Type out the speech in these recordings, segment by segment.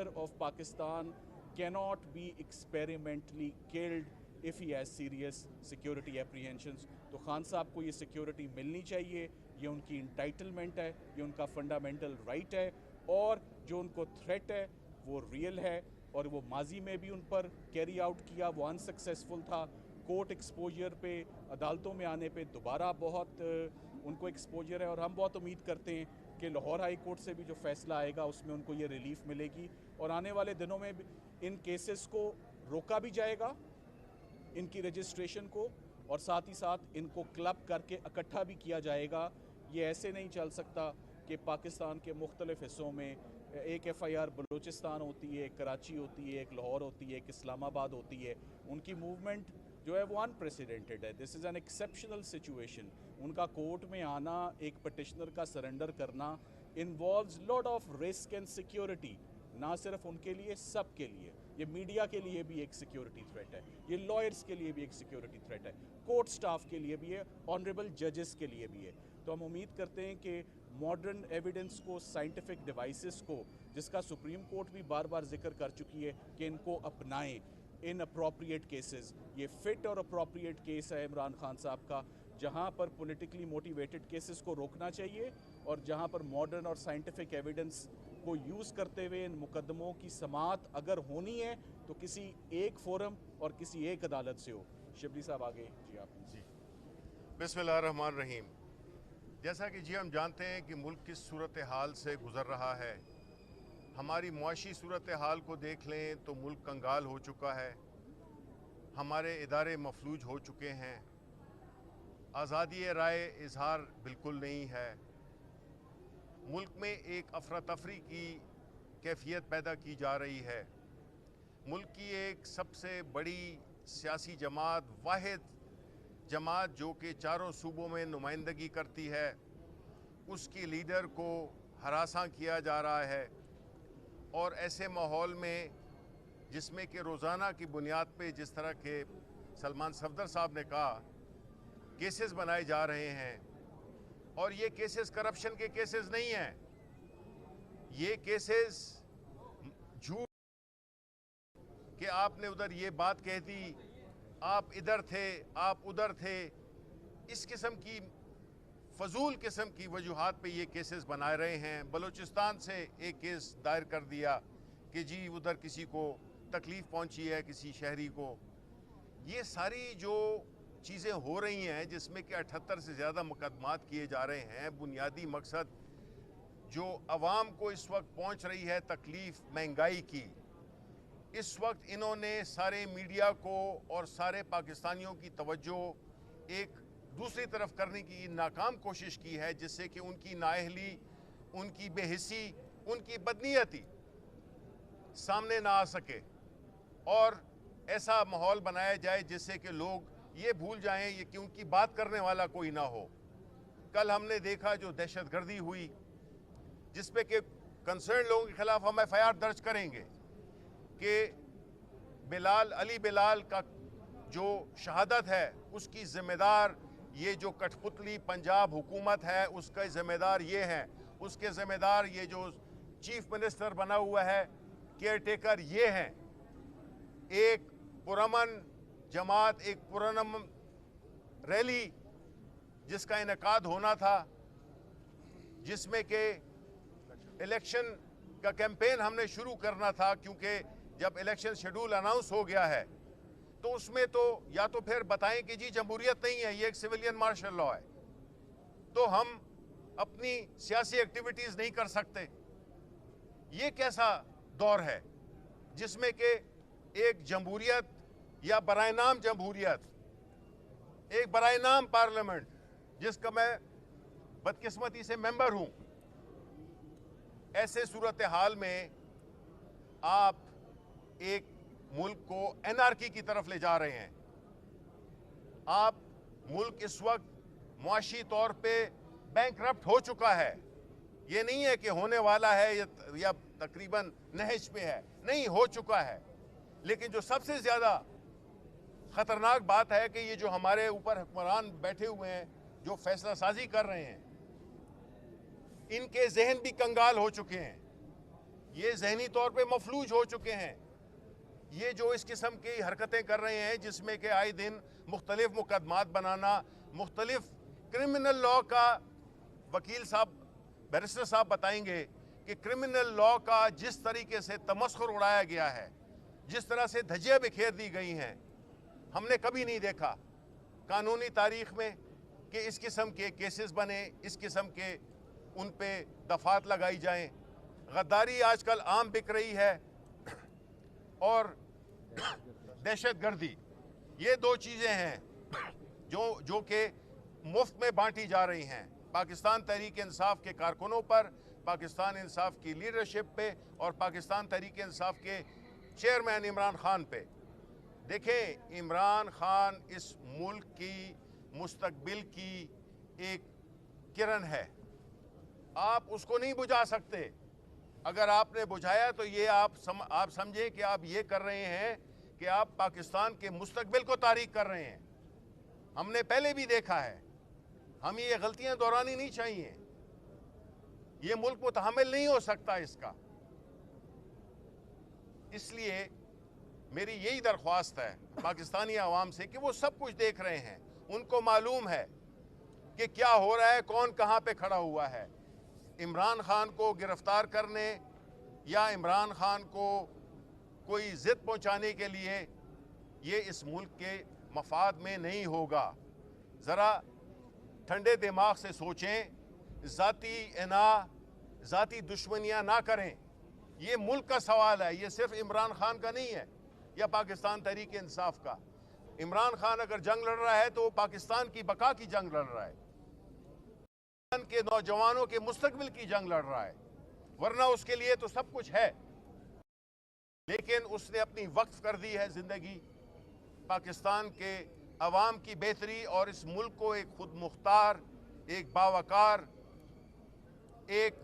soldier of Pakistan cannot be experimentally killed if he has serious security apprehensions. तो खान साहब को ये security मिलनी चाहिए, ये उनकी इंटाइटलमेंट है, ये उनका फंडामेंटल राइट है, और जो उनको थ्रेट है वो रियल है, और वो माजी में भी उन पर कैरी आउट किया, वो अनसक्सेसफुल था। कोर्ट एक्सपोजर पे, अदालतों में आने पे दोबारा बहुत उनको एक्सपोजर है, और हम बहुत उम्मीद करते हैं कि लाहौर हाई कोर्ट से भी जो फैसला आएगा उसमें उनको ये रिलीफ मिलेगी, और आने वाले दिनों में भी इन केसेस को रोका भी जाएगा, इनकी रजिस्ट्रेशन को, और साथ ही साथ इनको क्लब करके इकट्ठा भी किया जाएगा। ये ऐसे नहीं चल सकता कि पाकिस्तान के मुख्तलिफ हिस्सों में एक FIR बलूचिस्तान होती है, एक कराची होती है, एक लाहौर होती है, एक इस्लामाबाद होती है। उनकी मूवमेंट जो है वो अनप्रेसिडेंटेड है। This is an exceptional situation. उनका कोर्ट में आना, एक पटिशनर का सरेंडर करना involves lot of risk and security, ना सिर्फ उनके लिए, सब के लिए। ये मीडिया के लिए भी एक सिक्योरिटी थ्रेट है, ये लॉयर्स के लिए भी एक सिक्योरिटी थ्रेट है, कोर्ट स्टाफ के लिए भी है, ऑनरेबल जजेस के लिए भी है। तो हम उम्मीद करते हैं कि मॉडर्न एविडेंस को, साइंटिफिक डिवाइसेस को, जिसका सुप्रीम कोर्ट भी बार बार जिक्र कर चुकी है कि इनको अपनाएं इन अप्रोप्रिएट केसेस। ये फिट और अप्रोप्रिएट केस है इमरान खान साहब का, जहां पर पॉलिटिकली मोटिवेटेड केसेस को रोकना चाहिए, और जहां पर मॉडर्न और साइंटिफिक एविडेंस को यूज़ करते हुए इन मुकदमों की समाअत अगर होनी है तो किसी एक फोरम और किसी एक अदालत से हो। शिबली साहब आगे जी आप। जी, बिस्मिल्लाहिर्रहमानिर्रहीम। जैसा कि जी हम जानते हैं कि मुल्क किस सूरत हाल से गुज़र रहा है। हमारी मुआशी सूरत हाल को देख लें तो मुल्क कंगाल हो चुका है, हमारे इदारे मफलूज हो चुके हैं, आज़ादी राय इजहार बिल्कुल नहीं है, मुल्क में एक अफरा तफरी की कैफियत पैदा की जा रही है। मुल्क की एक सबसे बड़ी सियासी जमात, वाहिद जमात जो कि चारों सूबों में नुमाइंदगी करती है, उसकी लीडर को हरासा किया जा रहा है। और ऐसे माहौल में जिसमें कि रोज़ाना की बुनियाद पे जिस तरह के सलमान सफदर साहब ने कहा केसेस बनाए जा रहे हैं, और ये केसेस करप्शन के केसेस नहीं हैं, ये केसेस झूठ कि आपने उधर ये बात कह दी, आप इधर थे, आप उधर थे, इस किस्म की फजूल किस्म की वजूहात पे ये केसेस बनाए रहे हैं। बलूचिस्तान से एक केस दायर कर दिया कि जी उधर किसी को तकलीफ़ पहुंची है, किसी शहरी को। ये सारी जो चीज़ें हो रही हैं जिसमें कि 78 से ज़्यादा मुकदमात किए जा रहे हैं, बुनियादी मकसद जो आवाम को इस वक्त पहुंच रही है तकलीफ़ महंगाई की, इस वक्त इन्होंने सारे मीडिया को और सारे पाकिस्तानियों की तवज्जो एक दूसरी तरफ करने की नाकाम कोशिश की है, जिससे कि उनकी नाअहली, उनकी बेहिसी, उनकी बदनीयती सामने ना आ सके, और ऐसा माहौल बनाया जाए जिससे कि लोग ये भूल जाएं ये कि उनकी बात करने वाला कोई ना हो। कल हमने देखा जो दहशतगर्दी हुई, जिसपे कि कंसर्न लोगों के खिलाफ हम FIR दर्ज करेंगे कि अली बिलाल का जो शहादत है उसकी ज़िम्मेदार ये जो कठपुतली पंजाब हुकूमत है उसका ज़िम्मेदार ये हैं, उसके ज़िम्मेदार ये जो चीफ मिनिस्टर बना हुआ है, केयर टेकर ये हैं। एक पुरअमन जमात, एक पुरअमन रैली जिसका इनेकाद होना था, जिसमें कि इलेक्शन का कैंपेन हमने शुरू करना था, क्योंकि जब इलेक्शन शेड्यूल अनाउंस हो गया है तो उसमें तो या तो फिर बताएं कि जी जमहूरियत नहीं है, ये एक सिविलियन मार्शल लॉ है, तो हम अपनी सियासी एक्टिविटीज़ नहीं कर सकते। ये कैसा दौर है जिसमें कि एक जमहूरियत या बराए नाम जमहूरियत, एक बराए नाम पार्लियामेंट जिसका मैं बदकिस्मती से मेंबर हूं, ऐसे सूरत हाल में आप एक मुल्क को एनआरकी की तरफ ले जा रहे हैं। आप मुल्क इस वक्त मुआशी तौर पे बैंकरप्ट हो चुका है, ये नहीं है कि होने वाला है या तकरीबन नहज पे है, नहीं, हो चुका है। लेकिन जो सबसे ज़्यादा ख़तरनाक बात है कि ये जो हमारे ऊपर हुक्मरान बैठे हुए हैं, जो फैसला साजी कर रहे हैं, इनके जहन भी कंगाल हो चुके हैं। ये जहनी तौर पे मफलूज हो चुके हैं। ये जो इस किस्म की हरकतें कर रहे हैं जिसमें कि आए दिन मुख्तलिफ मुकदमात बनाना, मुख्तलिफ क्रिमिनल लॉ का, वकील साहब बैरिस्टर साहब बताएंगे कि क्रिमिनल लॉ का जिस तरीके से तमस्खुर उड़ाया गया है, जिस तरह से धज्जियां बिखेर दी गई हैं, हमने कभी नहीं देखा कानूनी तारीख में कि इस किस्म के केसेस बने, इस किस्म के उन पे दफात लगाई जाएं। गद्दारी आजकल आम बिक रही है और दहशतगर्दी, ये दो चीज़ें हैं जो कि मुफ्त में बांटी जा रही हैं पाकिस्तान तहरीक इंसाफ के कारकुनों पर, पाकिस्तान इंसाफ की लीडरशिप पे और पाकिस्तान तहरीक इंसाफ के चेयरमैन इमरान खान पे। देखें, इमरान खान इस मुल्क की मुस्तकबिल की एक किरण है, आप उसको नहीं बुझा सकते। अगर आपने बुझाया तो ये आप समझें कि आप ये कर रहे हैं कि आप पाकिस्तान के मुस्तकबिल को तारीक कर रहे हैं। हमने पहले भी देखा है, हमें ये गलतियां दोहरानी नहीं चाहिए। ये मुल्क मुतहम्मिल नहीं हो सकता इसका। इसलिए मेरी यही दरख्वास्त है पाकिस्तानी आवाम से कि वो सब कुछ देख रहे हैं, उनको मालूम है कि क्या हो रहा है, कौन कहाँ पे खड़ा हुआ है। इमरान खान को गिरफ्तार करने या इमरान खान को कोई जिद पहुंचाने के लिए ये इस मुल्क के मफाद में नहीं होगा। ज़रा ठंडे दिमाग से सोचें, ज़ाती इना, ज़ाती दुश्मनियां ना करें। ये मुल्क का सवाल है, ये सिर्फ इमरान खान का नहीं है या पाकिस्तान तहरीक इंसाफ का। इमरान खान अगर जंग लड़ रहा है तो वो पाकिस्तान की बका की जंग लड़ रहा है, के नौजवानों के मुस्तकबिल की जंग लड़ रहा है, वरना उसके लिए तो सब कुछ है। लेकिन उसने अपनी वक्फ कर दी है जिंदगी पाकिस्तान के अवाम की बेहतरी और इस मुल्क को एक खुद मुख्तार, एक बावकार, एक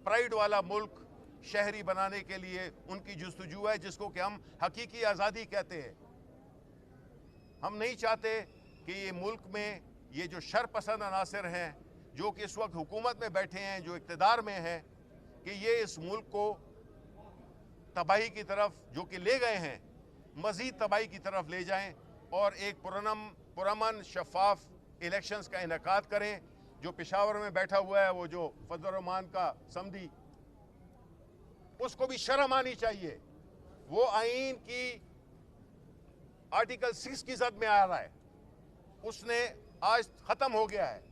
प्राइड वाला मुल्क शहरी बनाने के लिए उनकी जुस्तजू है, जिसको कि हम हकीकी आज़ादी कहते हैं। हम नहीं चाहते कि ये मुल्क में ये जो शरपसंद अनासर हैं जो कि इस वक्त हुकूमत में बैठे हैं, जो इक़्तिदार में हैं, कि ये इस मुल्क को तबाही की तरफ जो कि ले गए हैं, मज़ीद तबाही की तरफ ले जाएं और एक पुरअमन शफाफ इलेक्शंस का इनेकाद करें। जो पेशावर में बैठा हुआ है वो जो फजल रहमान का समधी, उसको भी शर्म आनी चाहिए। वो आईन की आर्टिकल 6 की जद में आ रहा है, उसने आज ख़त्म हो गया है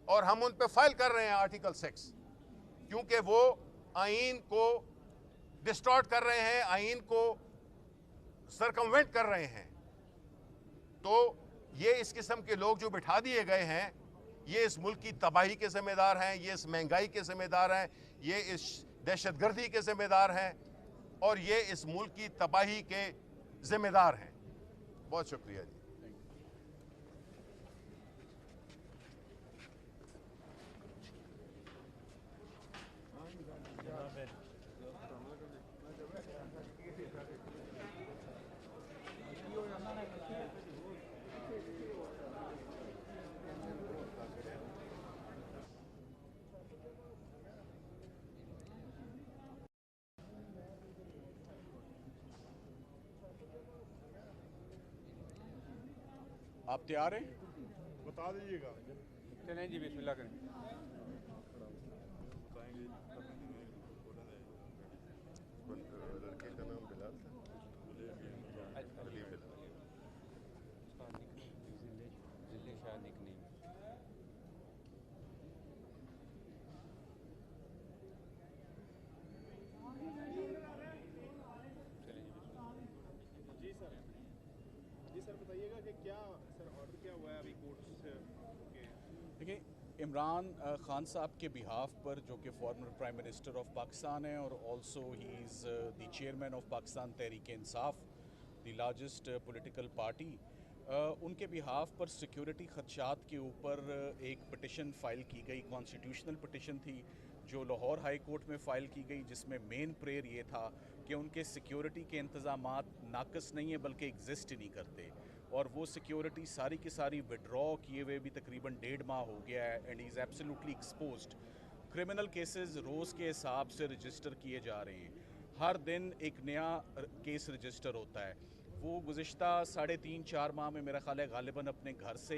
और हम उन पे फाइल कर रहे हैं आर्टिकल 6, क्योंकि वो आईन को डिस्टॉर्ट कर रहे हैं, आईन को सरकमवेंट कर रहे हैं। तो ये इस किस्म के लोग जो बिठा दिए गए हैं, ये इस मुल्क की तबाही के जिम्मेदार हैं, ये इस महंगाई के जिम्मेदार हैं, ये इस दहशतगर्दी के जिम्मेदार हैं और ये इस मुल्क की तबाही के जिम्मेदार हैं। बहुत शुक्रिया जी। आप तैयार हैं? बता दीजिएगा। चलें जी, बिस्मिल्लाह करें। लड़के का नाम बिलाल था। बताइएगा कि क्या सर ऑर्डर क्या हुआ है अभी कोर्ट से? देखिए, इमरान खान साहब के बिहाफ पर, जो कि farmer prime minister of Pakistan है और also he is the chairman of Pakistan Tehreek Insaf, the largest political party, उनके बिहाफ पर सिक्योरिटी खदशात के ऊपर एक पिटिशन फ़ाइल की गई। कॉन्स्टिट्यूशनल पिटिशन थी जो लाहौर हाई कोर्ट में फ़ाइल की गई, जिसमें मेन प्रेयर ये था कि उनके सिक्योरिटी के इंतज़ामात नाकस नहीं है बल्कि एग्जिस्ट ही नहीं करते, और वो सिक्योरिटी सारी की सारी विड्रॉ किए हुए भी तकरीबन 1.5 माह हो गया है and is absolutely exposed. Criminal cases रोज़ के हिसाब से रजिस्टर किए जा रहे हैं। हर दिन एक नया केस रजिस्टर होता है। वो गुज़िश्ता 3.5-4 माह में मेरा ख्याल है गालिबन अपने घर से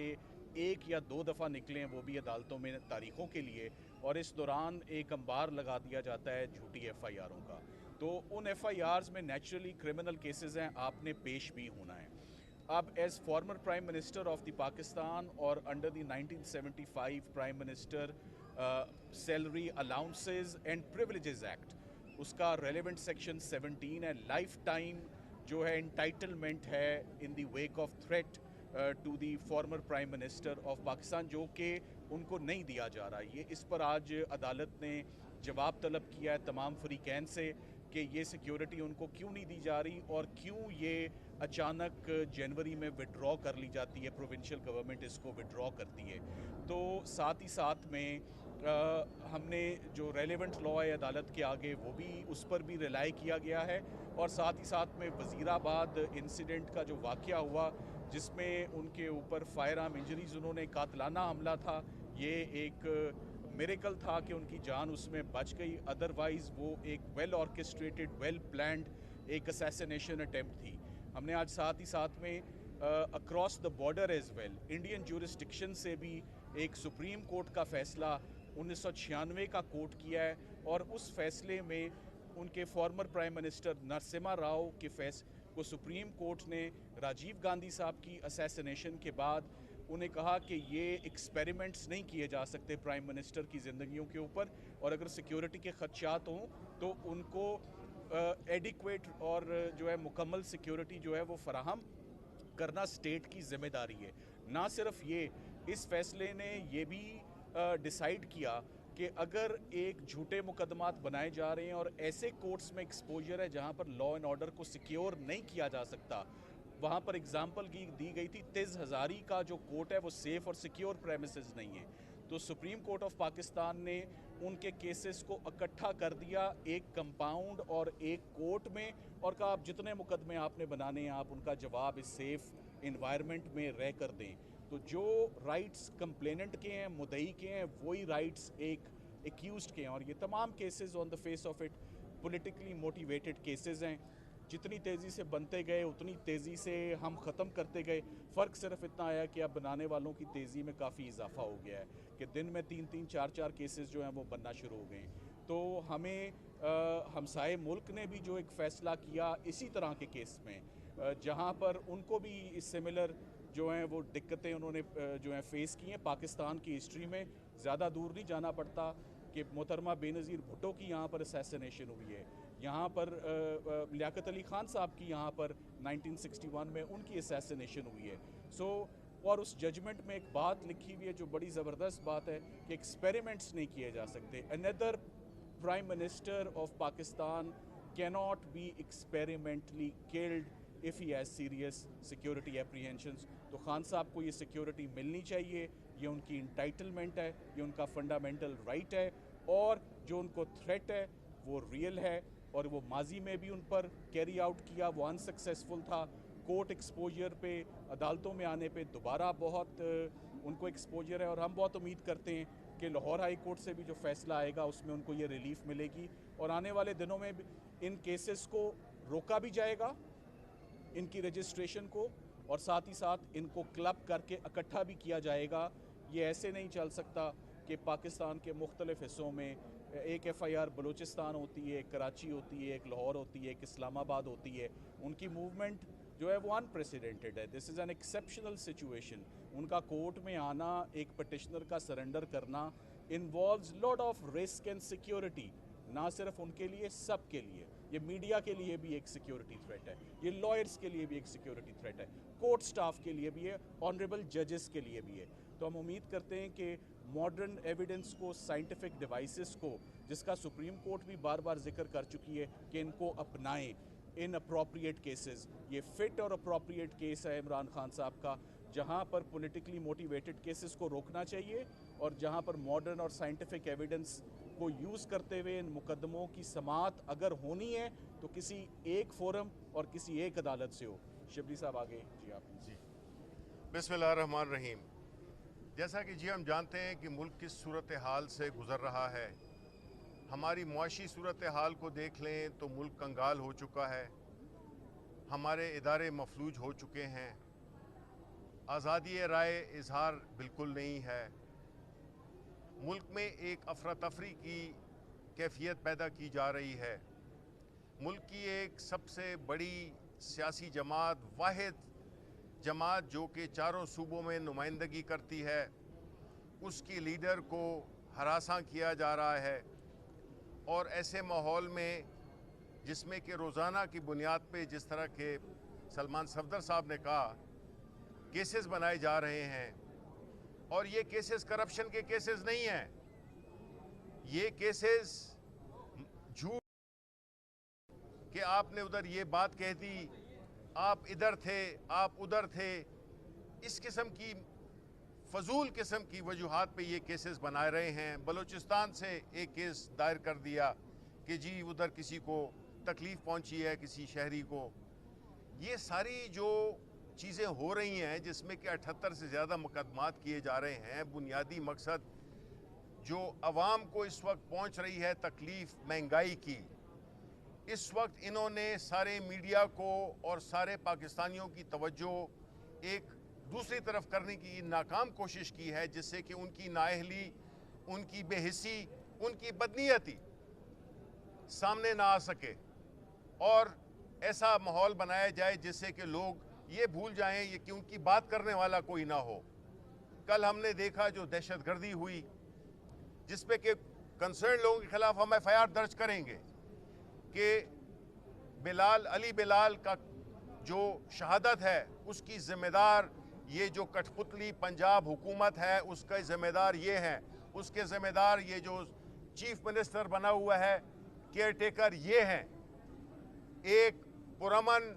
1 या 2 दफ़ा निकले हैं, वो भी अदालतों में तारीख़ों के लिए, और इस दौरान एक अंबार लगा दिया जाता है झूठी FIRों का। तो उन FIRs में नेचुरली क्रिमिनल केसेस हैं, आपने पेश भी होना है। अब as former prime minister of the Pakistan और under the 1975 prime minister salary allowances and privileges act, उसका रेलेवेंट सेक्शन 17 है, लाइफ टाइम जो है इंटाइटलमेंट है in the wake of threat to the former prime minister of Pakistan, जो कि उनको नहीं दिया जा रहा। ये इस पर आज अदालत ने जवाब तलब किया है तमाम फरीकैन से कि ये सिक्योरिटी उनको क्यों नहीं दी जा रही और क्यों ये अचानक जनवरी में विड्रॉ कर ली जाती है, प्रोविंशियल गवर्नमेंट इसको विड्रॉ करती है। तो साथ ही साथ में हमने जो रेलेवेंट लॉ है अदालत के आगे वो भी उस पर भी रिलाई किया गया है, और साथ ही साथ में वज़ीराबाद इंसिडेंट का जो वाक़या हुआ जिसमें उनके ऊपर फायर आर्म इंजरीज़, उन्होंने कातलाना हमला था, ये एक मिरेकल था कि उनकी जान उसमें बच गई, अदरवाइज़ वो एक वेल ऑर्केस्ट्रेटेड वेल प्लान्ड एक असैसिनेशन अटेम्प्ट थी। हमने आज साथ ही साथ में across the border as well Indian jurisdiction से भी एक सुप्रीम कोर्ट का फ़ैसला 1996 का कोर्ट किया है, और उस फैसले में उनके farmer prime minister Narasimha Rao के को सुप्रीम कोर्ट ने राजीव गांधी साहब की असैसिनेशन के बाद उन्हें कहा कि ये एक्सपेरिमेंट्स नहीं किए जा सकते प्राइम मिनिस्टर की ज़िंदगियों के ऊपर, और अगर सिक्योरिटी के खदशात हों तो उनको एडिक्वेट और जो है मुकम्मल सिक्योरिटी जो है वो फराहम करना स्टेट की ज़िम्मेदारी है। ना सिर्फ ये, इस फैसले ने ये भी डिसाइड किया कि अगर एक झूठे मुकदमात बनाए जा रहे हैं और ऐसे कोर्ट्स में एक्सपोजर है जहां पर लॉ एंड ऑर्डर को सिक्योर नहीं किया जा सकता, वहाँ पर एग्जाम्पल दी गई थी तेज़ हज़ारी का जो कोर्ट है वो सेफ़ और सिक्योर प्रेमिसेस नहीं है। तो सुप्रीम कोर्ट ऑफ पाकिस्तान ने उनके केसेस को इकट्ठा कर दिया एक कंपाउंड और एक कोर्ट में, और कहा आप जितने मुकदमे आपने बनाने हैं आप उनका जवाब इस सेफ़ इन्वायरमेंट में रह कर दें। तो जो राइट्स कंप्लेनेंट के हैं, मुद्दई के हैं, वही राइट्स एक एक्यूज्ड के हैं, और ये तमाम cases on the face of it politically motivated cases हैं। जितनी तेज़ी से बनते गए उतनी तेज़ी से हम ख़त्म करते गए। फ़र्क सिर्फ इतना आया कि अब बनाने वालों की तेज़ी में काफ़ी इजाफा हो गया है कि दिन में 3-3, 4-4 केसेस जो हैं वो बनना शुरू हो गए। तो हमें हमसाए मुल्क ने भी जो एक फ़ैसला किया इसी तरह के केस में, जहाँ पर उनको भी सिमिलर जो हैं वो दिक्कतें उन्होंने जो हैं फ़ेस की हैं। पाकिस्तान की हिस्ट्री में ज़्यादा दूर नहीं जाना पड़ता कि मोहतरमा बेनज़ीर भुट्टो की यहाँ पर असैसिनेशन हुई है, यहाँ पर लियाकत अली ख़ान साहब की यहाँ पर 1961 में उनकी असैसिनेशन हुई है। और उस जजमेंट में एक बात लिखी हुई है जो बड़ी ज़बरदस्त बात है कि एक्सपेरिमेंट्स नहीं किए जा सकते। Another prime minister of Pakistan cannot be experimentally killed if he has serious security apprehensions. तो खान साहब को ये सिक्योरिटी मिलनी चाहिए, ये उनकी इंटाइटलमेंट है, ये उनका फंडामेंटल राइट है, और जो उनको थ्रेट है वो रियल है, और वो माजी में भी उन पर कैरी आउट किया, वो अनसक्सेसफुल था। कोर्ट एक्सपोजर पे, अदालतों में आने पे दोबारा बहुत उनको एक्सपोजर है, और हम बहुत उम्मीद करते हैं कि लाहौर हाई कोर्ट से भी जो फ़ैसला आएगा उसमें उनको ये रिलीफ मिलेगी, और आने वाले दिनों में भी इन केसेस को रोका भी जाएगा, इनकी रजिस्ट्रेशन को, और साथ ही साथ इनको क्लब करके इकट्ठा भी किया जाएगा। ये ऐसे नहीं चल सकता कि पाकिस्तान के मुख्तलिफ़ हिस्सों में एक FIR बलूचिस्तान होती है, एक कराची होती है, एक लाहौर होती है, एक इस्लामाबाद होती है। उनकी मूवमेंट जो है वो अनप्रेसिडेंटेड है। This is an exceptional situation. उनका कोर्ट में आना, एक पटिशनर का सरेंडर करना involves lot of risk and security, ना सिर्फ उनके लिए, सब के लिए। ये मीडिया के लिए भी एक सिक्योरिटी थ्रेट है, ये लॉयर्स के लिए भी एक सिक्योरिटी थ्रेट है, कोर्ट स्टाफ के लिए भी है, ऑनरेबल जजेस के लिए भी है। तो हम उम्मीद करते हैं कि मॉडर्न एविडेंस को, साइंटिफिक डिवाइसेस को, जिसका सुप्रीम कोर्ट भी बार बार जिक्र कर चुकी है कि इनको अपनाएं इन अप्रोप्रिएट केसेस। ये फिट और अप्रोप्रिएट केस है इमरान खान साहब का, जहां पर पॉलिटिकली मोटिवेटेड केसेस को रोकना चाहिए, और जहां पर मॉडर्न और साइंटिफिक एविडेंस को यूज़ करते हुए इन मुकदमों की समाअत अगर होनी है तो किसी एक फोरम और किसी एक अदालत से हो। शिबली साहब आगे जी आप। जी, बिस्मिल्लाहिर्रहमानिर्रहीम। जैसा कि जी हम जानते हैं कि मुल्क किस सूरत हाल से गुज़र रहा है, हमारी मुआशी सूरत हाल को देख लें तो मुल्क कंगाल हो चुका है, हमारे इदारे मफलूज हो चुके हैं, आज़ादी राय इजहार बिल्कुल नहीं है, मुल्क में एक अफरा तफरी की कैफियत पैदा की जा रही है। मुल्क की एक सबसे बड़ी सियासी जमात, वाहिद जमात जो कि चारों सूबों में नुमाइंदगी करती है, उसकी लीडर को हरासा किया जा रहा है। और ऐसे माहौल में जिसमें कि रोज़ाना की बुनियाद पे जिस तरह के सलमान सफदर साहब ने कहा केसेस बनाए जा रहे हैं, और ये केसेस करप्शन के केसेस नहीं हैं, ये केसेस झूठ कि आपने उधर ये बात कह दी, आप इधर थे, आप उधर थे, इस किस्म की फजूल किस्म की वजूहात पे ये केसेस बनाए रहे हैं। बलूचिस्तान से एक केस दायर कर दिया कि जी उधर किसी को तकलीफ़ पहुंची है, किसी शहरी को। ये सारी जो चीज़ें हो रही हैं जिसमें कि 78 से ज़्यादा मुकदमात किए जा रहे हैं, बुनियादी मकसद जो आवाम को इस वक्त पहुंच रही है तकलीफ़ महंगाई की, इस वक्त इन्होंने सारे मीडिया को और सारे पाकिस्तानियों की तवज्जो एक दूसरी तरफ करने की नाकाम कोशिश की है, जिससे कि उनकी नाअहली, उनकी बेहिसी, उनकी बदनीयती सामने ना आ सके और ऐसा माहौल बनाया जाए जिससे कि लोग ये भूल जाएं ये कि उनकी बात करने वाला कोई ना हो। कल हमने देखा जो दहशतगर्दी हुई जिसपे कि कंसर्न लोगों के खिलाफ हम FIR दर्ज करेंगे कि अली बिलाल का जो शहादत है उसकी ज़िम्मेदार ये जो कठपुतली पंजाब हुकूमत है उसका ज़िम्मेदार ये हैं, उसके ज़िम्मेदार ये जो चीफ मिनिस्टर बना हुआ है, केयर टेकर ये हैं। एक पुरअमन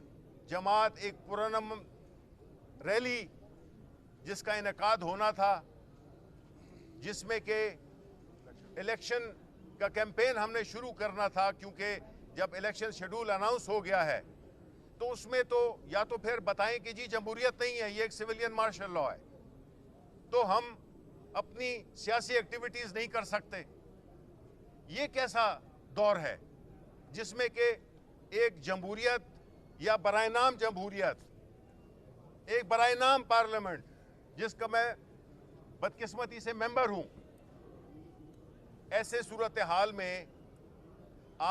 जमात, एक पुरअमन रैली जिसका इनेकाद होना था, जिसमें कि इलेक्शन का कैंपेन हमने शुरू करना था, क्योंकि जब इलेक्शन शेड्यूल अनाउंस हो गया है तो उसमें तो या तो फिर बताएं कि जी जमहूरियत नहीं है, ये एक सिविलियन मार्शल लॉ है, तो हम अपनी सियासी एक्टिविटीज़ नहीं कर सकते। ये कैसा दौर है जिसमें कि एक जमहूरियत या बराए नाम जमहूरियत, एक बराए नाम पार्लियामेंट जिसका मैं बदकिस्मती से मेंबर हूं, ऐसे सूरत हाल में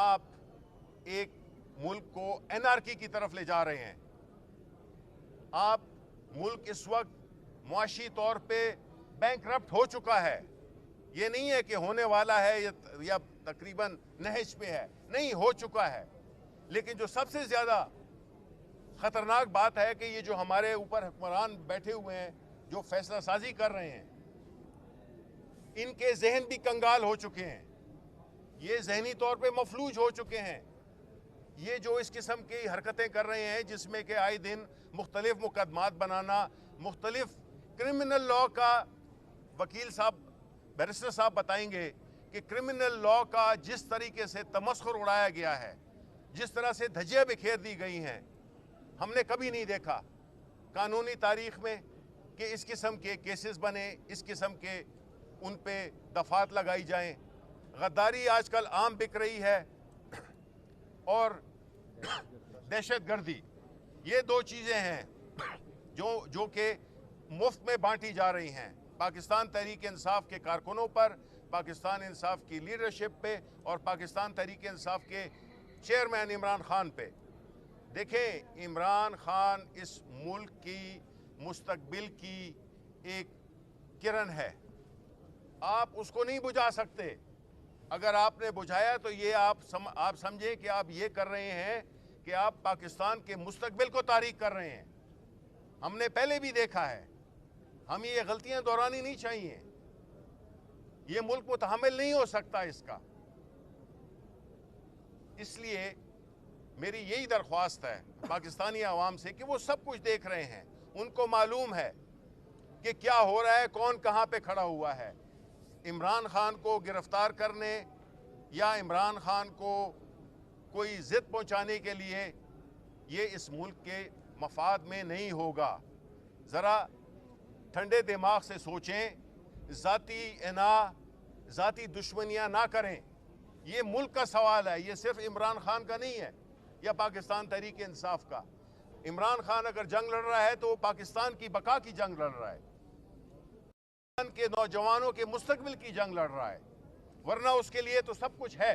आप एक मुल्क को एनआरकी की तरफ ले जा रहे हैं। आप मुल्क इस वक्त मुआशी तौर पे बैंकरप्ट हो चुका है, ये नहीं है कि होने वाला है या तकरीबन नहज पे है, नहीं, हो चुका है। लेकिन जो सबसे ज़्यादा ख़तरनाक बात है कि ये जो हमारे ऊपर हुक्मरान बैठे हुए हैं जो फैसला साजी कर रहे हैं, इनके जहन भी कंगाल हो चुके हैं, ये जहनी तौर पे मफलूज हो चुके हैं। ये जो इस किस्म की हरकतें कर रहे हैं जिसमें कि आए दिन मुख्तलिफ मुकदमात बनाना, मुख्तलिफ क्रिमिनल लॉ का, वकील साहब, बैरिस्टर साहब बताएंगे कि क्रिमिनल लॉ का जिस तरीके से तमस्खुर उड़ाया गया है, जिस तरह से धज्जियाँ बिखेर दी गई हैं, हमने कभी नहीं देखा कानूनी तारीख में कि इस किस्म के केसेस बने, इस किस्म के उन पे दफात लगाई जाएं। गद्दारी आजकल आम बिक रही है और दहशतगर्दी, ये दो चीज़ें हैं जो कि मुफ्त में बांटी जा रही हैं पाकिस्तान तहरीक इंसाफ के कारकुनों पर, पाकिस्तान इंसाफ की लीडरशिप पे और पाकिस्तान तहरीक इंसाफ के चेयरमैन इमरान खान पे। देखें, इमरान खान इस मुल्क की मुस्तकबिल की एक किरण है, आप उसको नहीं बुझा सकते। अगर आपने बुझाया तो ये आप समझें कि आप ये कर रहे हैं कि आप पाकिस्तान के मुस्तकबिल को तारीक कर रहे हैं। हमने पहले भी देखा है, हमें ये गलतियां दोहरानी नहीं चाहिए, ये मुल्क मुतहम्मिल नहीं हो सकता इसका। इसलिए मेरी यही दरख्वास्त है पाकिस्तानी आवाम से कि वो सब कुछ देख रहे हैं, उनको मालूम है कि क्या हो रहा है, कौन कहाँ पे खड़ा हुआ है। इमरान खान को गिरफ्तार करने या इमरान खान को कोई ज़िद पहुंचाने के लिए ये इस मुल्क के मफाद में नहीं होगा। ज़रा ठंडे दिमाग से सोचें, ज़ाती दुश्मनियां ना करें। ये मुल्क का सवाल है, ये सिर्फ इमरान खान का नहीं है या पाकिस्तान तहरीक इंसाफ का। इमरान खान अगर जंग लड़ रहा है तो वो पाकिस्तान की बका की जंग लड़ रहा है, पाकिस्तान के नौजवानों के मुस्तकबिल की जंग लड़ रहा है, वरना उसके लिए तो सब कुछ है,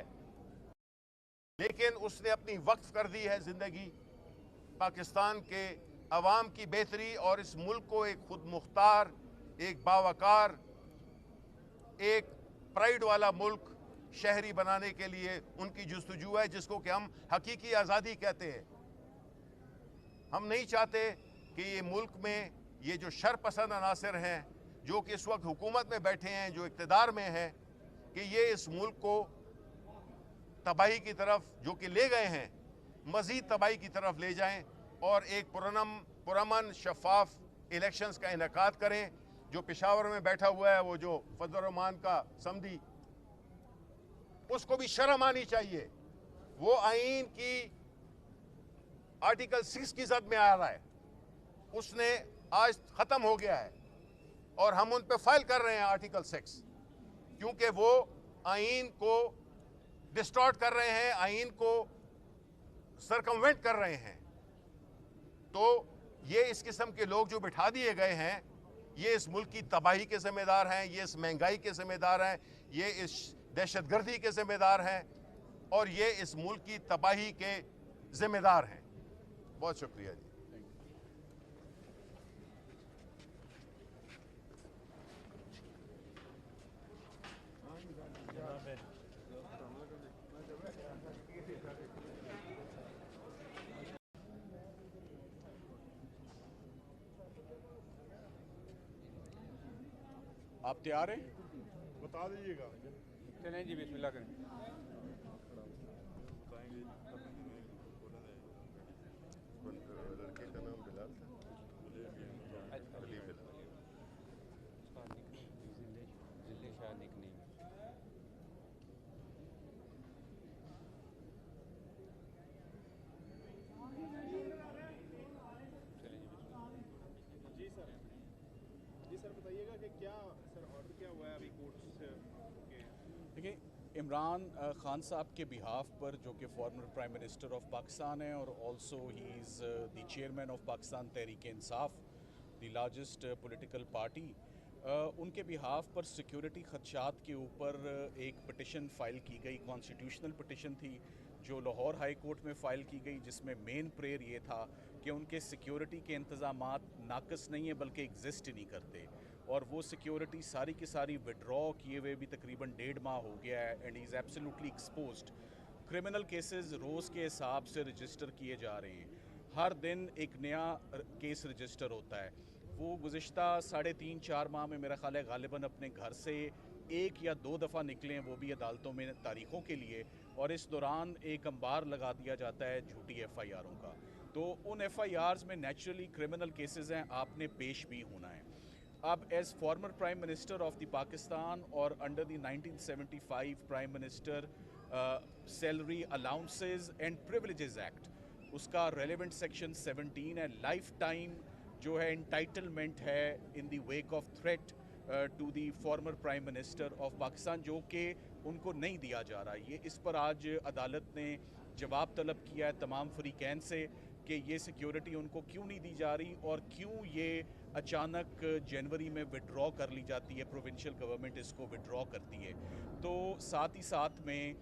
लेकिन उसने अपनी वक्फ कर दी है जिंदगी पाकिस्तान के अवाम की बेहतरी और इस मुल्क को एक खुद मुख्तार, एक बावकार, एक प्राइड वाला मुल्क शहरी बनाने के लिए उनकी जुस्तजू है, जिसको कि हम हकीकी आज़ादी कहते हैं। हम नहीं चाहते कि ये मुल्क में ये जो शरपसंद अनासर हैं, जो कि इस वक्त हुकूमत में बैठे हैं, जो इक़्तिदार में हैं, कि ये इस मुल्क को तबाही की तरफ जो कि ले गए हैं, मज़ीद तबाही की तरफ ले जाएं और एक पुरअमन शफाफ इलेक्शंस का इनेकाद करें। जो पेशावर में बैठा हुआ है, वो जो फजल रहमान का समधी, उसको भी शर्म आनी चाहिए। वो आईन की आर्टिकल 6 की जद में आ रहा है, उसने आज ख़त्म हो गया है और हम उन पे फाइल कर रहे हैं आर्टिकल 6, क्योंकि वो आईन को डिस्टॉर्ट कर रहे हैं, आईन को सरकमवेंट कर रहे हैं। तो ये इस किस्म के लोग जो बिठा दिए गए हैं, ये इस मुल्क की तबाही के जिम्मेदार हैं, ये इस महंगाई के जिम्मेदार हैं, ये इस दहशतगर्दी के जिम्मेदार हैं और ये इस मुल्क की तबाही के जिम्मेदार हैं। बहुत शुक्रिया जी। आप तैयार हैं? बता दीजिएगा। चलें जी, बिस्मिल्लाह करें। लड़के का नाम बिलाल था। जी सर बताइएगा कि क्या सर ऑर्डर क्या हुआ है अभी कोर्ट्स के? देखिए, इमरान खान साहब के बिहाफ पर, जो कि farmer prime minister of Pakistan है और also he is the chairman of Pakistan Tehreek Insaf, the largest political party, उनके बिहाफ पर सिक्योरिटी खदशात के ऊपर एक पटिशन फ़ाइल की गई। कॉन्स्टिट्यूशनल पटिशन थी जो लाहौर हाई कोर्ट में फ़ाइल की गई, जिसमें मेन प्रेयर ये था कि उनके सिक्योरिटी के इंतज़ामात नाकस नहीं है बल्कि एग्जिस्ट ही नहीं करते, और वो सिक्योरिटी सारी की सारी विड्रॉ किए हुए भी तकरीबन 1.5 माह हो गया है and is absolutely exposed. Criminal cases रोज़ के हिसाब से रजिस्टर किए जा रहे हैं, हर दिन एक नया केस रजिस्टर होता है। वो गुज़िश्ता 3.5-4 माह में मेरा ख्याल है गालिबन अपने घर से 1 या 2 दफ़ा निकले हैं, वो भी अदालतों में तारीख़ों के लिए, और इस दौरान एक अंबार लगा दिया जाता है झूठी FIRों का। तो उन FIRs में नेचुरली क्रिमिनल केसेस हैं, आपने पेश भी होना है। अब as former prime minister of the Pakistan और under the 1975 prime minister salary allowances and privileges act, उसका रेलेवेंट सेक्शन 17 है, लाइफ टाइम जो है इंटाइटलमेंट है in the wake of threat to the former prime minister of Pakistan, जो कि उनको नहीं दिया जा रहा। ये इस पर आज अदालत ने जवाब तलब किया है तमाम फरीकैन से कि ये सिक्योरिटी उनको क्यों नहीं दी जा रही और क्यों ये अचानक जनवरी में विड्रॉ कर ली जाती है, प्रोविंशियल गवर्नमेंट इसको विड्रॉ करती है। तो साथ ही साथ में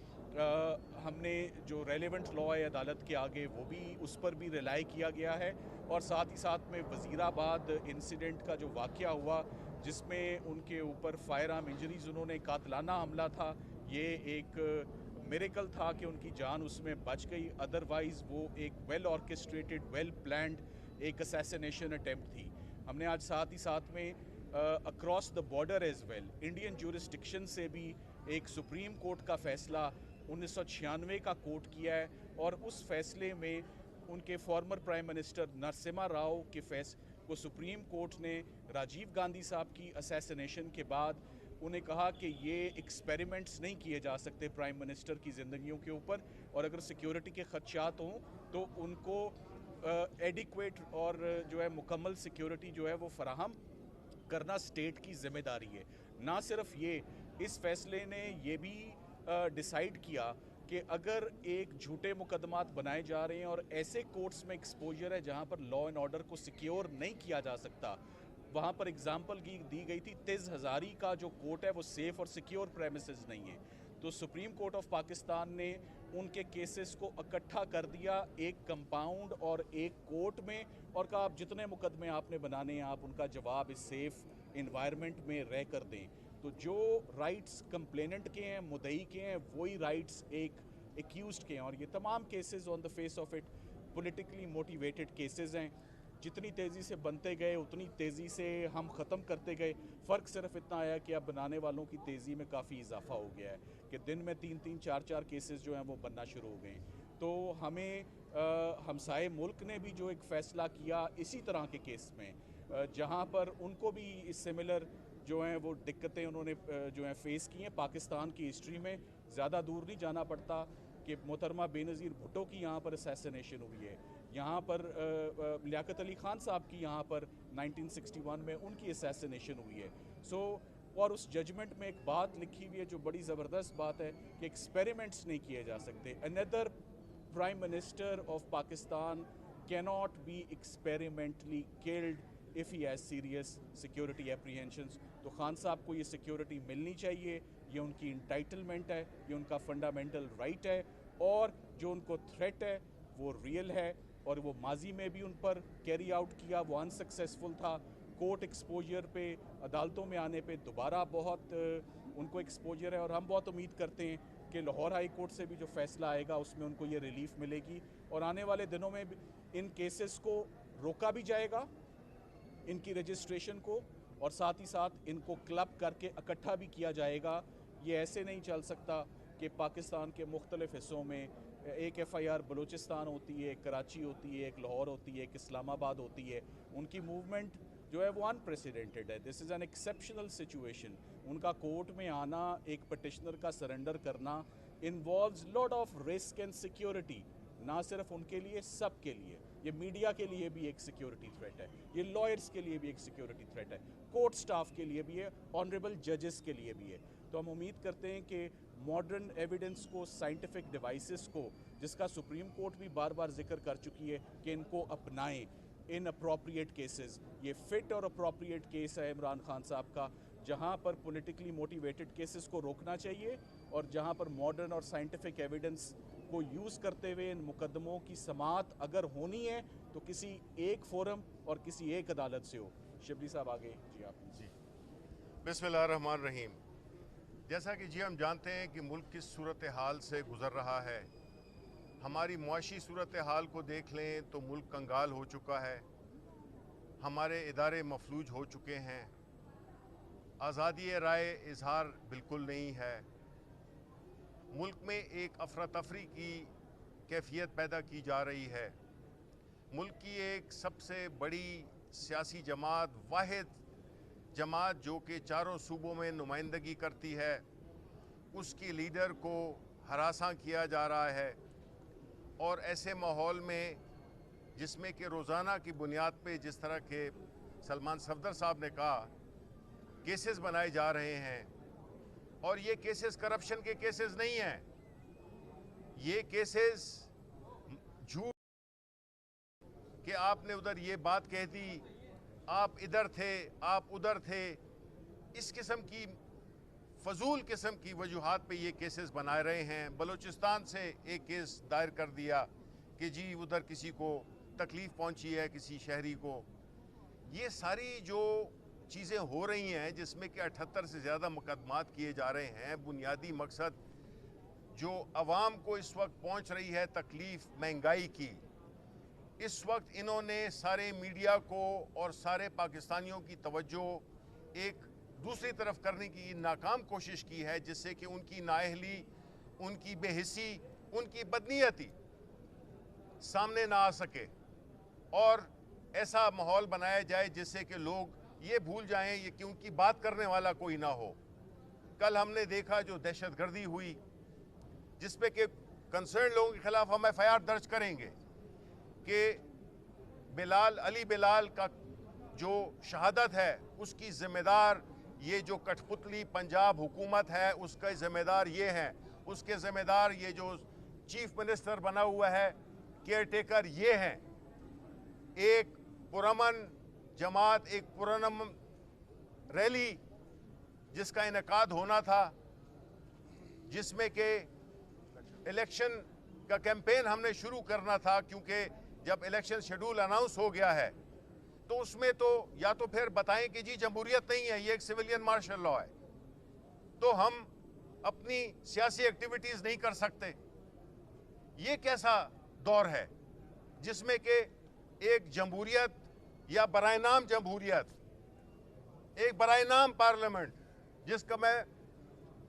हमने जो रेलेवेंट लॉ है अदालत के आगे, वो भी उस पर भी रिलाई किया गया है, और साथ ही साथ में वज़ीराबाद इंसिडेंट का जो वाक़या हुआ जिसमें उनके ऊपर फायर आर्म इंजरीज़, उन्होंने कातलाना हमला था, ये एक मिरेकल था कि उनकी जान उसमें बच गई, अदरवाइज़ वो एक वेल ऑर्केस्ट्रेटेड, वेल प्लान्ड एक असैसिनेशन अटेम्प्ट थी। हमने आज साथ ही साथ में across the border as well Indian jurisdiction से भी एक सुप्रीम कोर्ट का फ़ैसला 1996 का कोर्ट किया है, और उस फैसले में उनके farmer prime minister Narasimha Rao के को सुप्रीम कोर्ट ने राजीव गांधी साहब की असैसिनेशन के बाद उन्हें कहा कि ये एक्सपेरिमेंट्स नहीं किए जा सकते प्राइम मिनिस्टर की ज़िंदगियों के ऊपर, और अगर सिक्योरिटी के खदशात हों तो उनको एडिक्वेट और जो है मुकम्मल सिक्योरिटी जो है वो फराहम करना स्टेट की ज़िम्मेदारी है। ना सिर्फ ये, इस फैसले ने ये भी डिसाइड किया कि अगर एक झूठे मुकदमात बनाए जा रहे हैं और ऐसे कोर्ट्स में एक्सपोजर है जहां पर लॉ एंड ऑर्डर को सिक्योर नहीं किया जा सकता, वहां पर एग्जांपल दी गई थी तिज़ हज़ारी का जो कोर्ट है वो सेफ और सिक्योर प्रेमिसेस नहीं है। तो सुप्रीम कोर्ट ऑफ पाकिस्तान ने उनके केसेस को इकट्ठा कर दिया एक कंपाउंड और एक कोर्ट में और कहा आप जितने मुकदमे आपने बनाने हैं आप उनका जवाब इस सेफ इन्वायरमेंट में रह कर दें। तो जो राइट्स कंप्लेनेंट के हैं, मुद्दई के हैं, वही राइट्स एक एक्यूज्ड के हैं। और ये तमाम cases on the face of it politically motivated cases हैं। जितनी तेज़ी से बनते गए उतनी तेज़ी से हम ख़त्म करते गए। फ़र्क सिर्फ इतना आया कि अब बनाने वालों की तेज़ी में काफ़ी इजाफा हो गया है कि दिन में 3-3, 4-4 केसेस जो हैं वो बनना शुरू हो गए। तो हमें हमसाए मुल्क ने भी जो एक फ़ैसला किया इसी तरह के केस में, जहाँ पर उनको भी सिमिलर जो हैं वो दिक्कतें उन्होंने जो हैं फ़ेस की हैं। पाकिस्तान की हिस्ट्री में ज़्यादा दूर नहीं जाना पड़ता कि मोहतरमा बेनज़ीर भुट्टो की यहाँ पर असैसिनेशन हुई है, यहाँ पर लियाकत अली ख़ान साहब की यहाँ पर 1961 में उनकी असैसिनेशन हुई है। और उस जजमेंट में एक बात लिखी हुई है जो बड़ी ज़बरदस्त बात है कि एक्सपेरिमेंट्स नहीं किए जा सकते। Another prime minister of Pakistan cannot be experimentally killed if he has serious security apprehensions. तो खान साहब को ये सिक्योरिटी मिलनी चाहिए, ये उनकी इंटाइटलमेंट है, ये उनका फंडामेंटल राइट है। और जो उनको थ्रेट है वो रियल है और वो माजी में भी उन पर कैरी आउट किया, वो अनसक्सेसफुल था। कोर्ट एक्सपोजर पे, अदालतों में आने पे दोबारा बहुत उनको एक्सपोजर है और हम बहुत उम्मीद करते हैं कि लाहौर हाई कोर्ट से भी जो फैसला आएगा उसमें उनको ये रिलीफ मिलेगी और आने वाले दिनों में इन केसेस को रोका भी जाएगा, इनकी रजिस्ट्रेशन को, और साथ ही साथ इनको क्लब करके इकट्ठा भी किया जाएगा। ये ऐसे नहीं चल सकता कि पाकिस्तान के मुख्तलिफ हिस्सों में एक FIR बलूचिस्तान होती है, एक कराची होती है, एक लाहौर होती है, एक इस्लामाबाद होती है। उनकी मूवमेंट जो है वो अनप्रेसिडेंटेड है। This is an exceptional situation. उनका कोर्ट में आना, एक पटिशनर का सरेंडर करना involves lot of risk and security, ना सिर्फ उनके लिए, सब के लिए। ये मीडिया के लिए भी एक सिक्योरिटी थ्रेट है, ये लॉयर्स के लिए भी एक सिक्योरिटी थ्रेट है, कोर्ट स्टाफ के लिए भी है, ऑनरेबल जजेस के लिए भी है। तो हम उम्मीद करते हैं कि मॉडर्न एविडेंस को, साइंटिफिक डिवाइसेस को, जिसका सुप्रीम कोर्ट भी बार बार जिक्र कर चुकी है कि इनको अपनाएं इन अप्रोप्रिएट केसेस। ये फिट और अप्रोप्रिएट केस है इमरान खान साहब का, जहां पर पॉलिटिकली मोटिवेटेड केसेस को रोकना चाहिए और जहां पर मॉडर्न और साइंटिफिक एविडेंस को यूज़ करते हुए इन मुकदमों की समाअत अगर होनी है तो किसी एक फोरम और किसी एक अदालत से हो। शिबली साहब आगे जी आप। जी, बिस्मिल्लाहिर्रहमानिर्रहीम। जैसा कि जी हम जानते हैं कि मुल्क किस सूरत हाल से गुज़र रहा है। हमारी मुआशी सूरत हाल को देख लें तो मुल्क कंगाल हो चुका है, हमारे इदारे मफलूज हो चुके हैं, आज़ादी राय इजहार बिल्कुल नहीं है, मुल्क में एक अफरा तफरी की कैफियत पैदा की जा रही है। मुल्क की एक सबसे बड़ी सियासी जमात, वाहिद जमात जो कि चारों सूबों में नुमाइंदगी करती है, उसकी लीडर को हरासा किया जा रहा है। और ऐसे माहौल में जिसमें कि रोज़ाना की बुनियाद पे जिस तरह के सलमान सफदर साहब ने कहा केसेस बनाए जा रहे हैं, और ये केसेस करप्शन के केसेस नहीं हैं, ये केसेस झूठ कि आपने उधर ये बात कह दी, आप इधर थे, आप उधर थे, इस किस्म की फजूल किस्म की वजूहात पे ये केसेस बनाए रहे हैं। बलूचिस्तान से एक केस दायर कर दिया कि जी उधर किसी को तकलीफ़ पहुंची है, किसी शहरी को। ये सारी जो चीज़ें हो रही हैं जिसमें कि 78 से ज़्यादा मुकदमात किए जा रहे हैं, बुनियादी मकसद जो आवाम को इस वक्त पहुंच रही है तकलीफ़ महंगाई की, इस वक्त इन्होंने सारे मीडिया को और सारे पाकिस्तानियों की तवज्जो एक दूसरी तरफ करने की नाकाम कोशिश की है, जिससे कि उनकी नाअहली, उनकी बेहिसी, उनकी बदनीयती सामने ना आ सके और ऐसा माहौल बनाया जाए जिससे कि लोग ये भूल जाएं ये कि उनकी बात करने वाला कोई ना हो। कल हमने देखा जो दहशतगर्दी हुई जिसपे कि कंसर्न लोगों के खिलाफ हम FIR दर्ज करेंगे कि अली बिलाल का जो शहादत है उसकी ज़िम्मेदार ये जो कठपुतली पंजाब हुकूमत है उसका ज़िम्मेदार ये हैं, उसके जिम्मेदार ये जो चीफ मिनिस्टर बना हुआ है, केयर टेकर ये हैं। एक पुरअमन जमात, एक पुरअमन रैली जिसका इनेकाद होना था, जिसमें के इलेक्शन का कैंपेन हमने शुरू करना था, क्योंकि जब इलेक्शन शेड्यूल अनाउंस हो गया है तो उसमें तो या तो फिर बताएं कि जी जमहूरियत नहीं है, ये एक सिविलियन मार्शल लॉ है, तो हम अपनी सियासी एक्टिविटीज नहीं कर सकते। ये कैसा दौर है जिसमें कि एक जमहूरियत या बराए नाम जमहूरियत, एक बराए नाम पार्लियामेंट जिसका मैं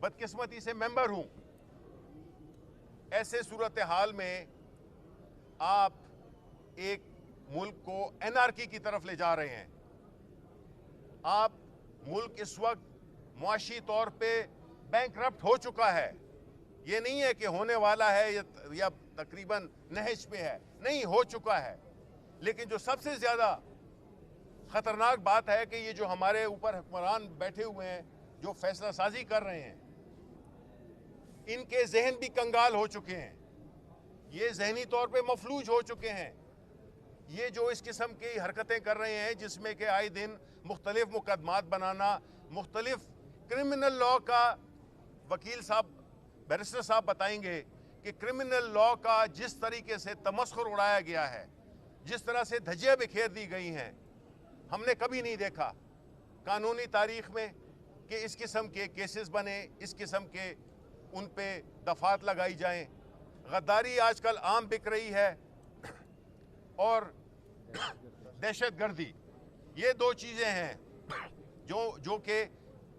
बदकिस्मती से मेंबर हूं, ऐसे सूरत हाल में आप एक मुल्क को एनआरकी की तरफ ले जा रहे हैं। आप मुल्क इस वक्त मुआशी तौर पे बैंकरप्ट हो चुका है। ये नहीं है कि होने वाला है या तकरीबन नहज पे है, नहीं, हो चुका है। लेकिन जो सबसे ज्यादा खतरनाक बात है कि ये जो हमारे ऊपर हुक्मरान बैठे हुए हैं, जो फैसला साजी कर रहे हैं, इनके जहन भी कंगाल हो चुके हैं, ये जहनी तौर पे मफलूज हो चुके हैं। ये जो इस किस्म की हरकतें कर रहे हैं जिसमें कि आए दिन मुख्तलिफ मुकदमात बनाना, मुख्तलिफ क्रिमिनल लॉ का, वकील साहब, बैरिस्टर साहब बताएंगे कि क्रिमिनल लॉ का जिस तरीके से तमस्खुर उड़ाया गया है, जिस तरह से धज्जियां बिखेर दी गई हैं, हमने कभी नहीं देखा कानूनी तारीख में कि इस किस्म के केसेस बने, इस किस्म के उन पे दफात लगाई जाएं। गद्दारी आजकल आम बिक रही है और दहशतगर्दी, ये दो चीज़ें हैं जो कि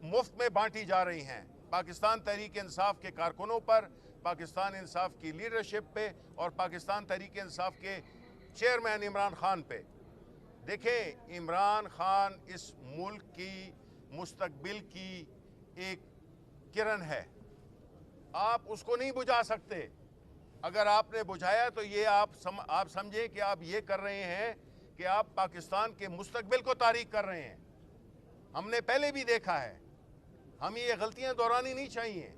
मुफ्त में बांटी जा रही हैं पाकिस्तान तहरीक इंसाफ के कारकुनों पर, पाकिस्तान इंसाफ की लीडरशिप पे और पाकिस्तान तहरीक इंसाफ के चेयरमैन इमरान खान पे। देखें, इमरान खान इस मुल्क की मुस्तकबिल की एक किरण है, आप उसको नहीं बुझा सकते। अगर आपने बुझाया तो ये आप समझें कि आप ये कर रहे हैं कि आप पाकिस्तान के मुस्तकबिल को तारीक कर रहे हैं। हमने पहले भी देखा है, हम ये गलतियां दोहरानी नहीं चाहिए।